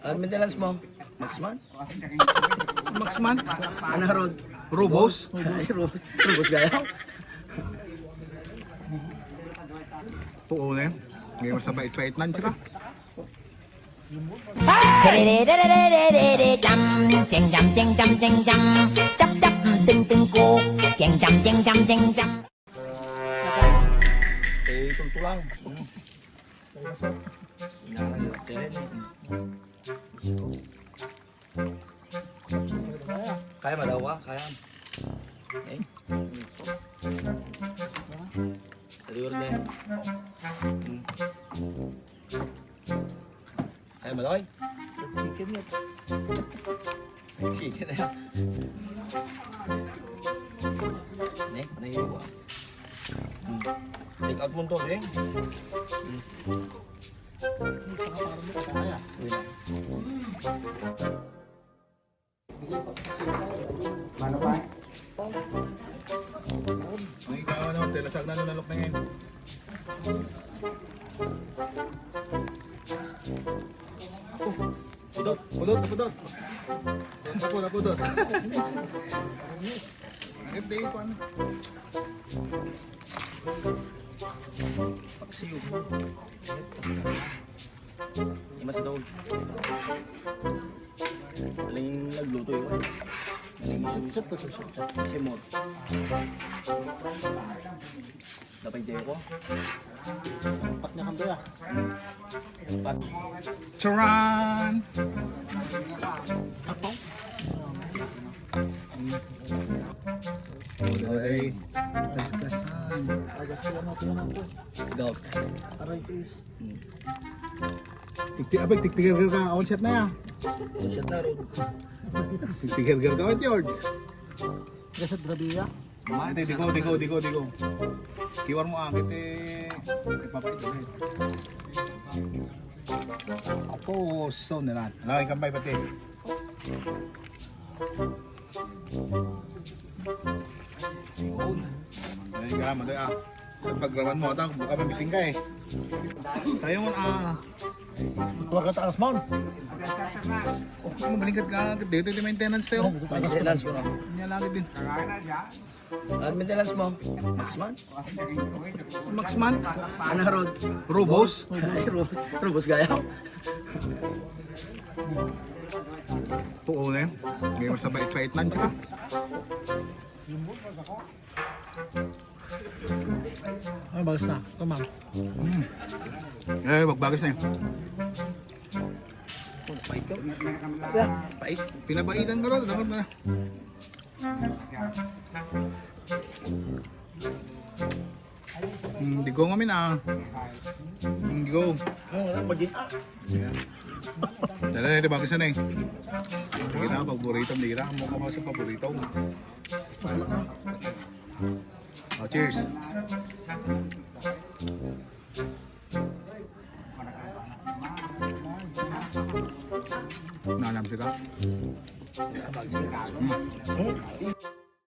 At maintenance mo? Maxman? Maxman? Ano Rod? Robos? Ay, Rubos gaya. Oo na yun. Ngayon sa bait-bait nan sila. jam jeng jam jeng jam jeng jam chap chap ting ting ko jeng jam jeng jam jeng jam. Eh, ito lang. Kaya ba daw ka? Kaya. Eh? Taliwar din. Kaya ba daw? Chicken yun. Chicken na yan. Ne, naiiwa. Take out mo to, eh. Mano ba? Ang ikaw ano, telasag na nalok na ngayon. Pudot. Pudot, pudot. Pudot, pudot. Agad day ko ano. Paksiyo. Ima sa daw. Aling nagluto yun. Sip to, sip. Simot. Dapat dyan ko. Pat niya kang doya. Pat. Charan! Ako? Okay. Agas sila natin naman po. Gout. Aray tis. Tiktiker ka on set na yan. Shot na ron. Tiktiker ka on George. Gasat grabiya. Ate, diko. Kiwar mo angkit eh. Ipapait ulit. Ako, so na lang. Ano, ikampay pati. Yun. Ay, ka, maday ah. Sa paggraman mo, ata, baka mamiting ka eh. Tayo mo Tuwag ka taas mo. Okay, mabalingkat ka. Dito yung maintenance tayo. Maintenance ko na. Yan lang din. At maintenance mo? Maxman? Maxman? Ano Rod? Robos? Ay, Rubos gaya. Oo na yun. Ngayon sa bait-bait nan sila. Ano bagas na? Tumang. Eh, magbagas na yun. Pait ko. Pait. Pinabaitan ka rin. Dapat na. Hindi ko ngamin ah. Hindi ko. Ano lang ba din? Dala na, di ba? Kasi na eh. Sige na, paborito. Lira. Mukha mo sa paborito. Oh, cheers. Nalam sila.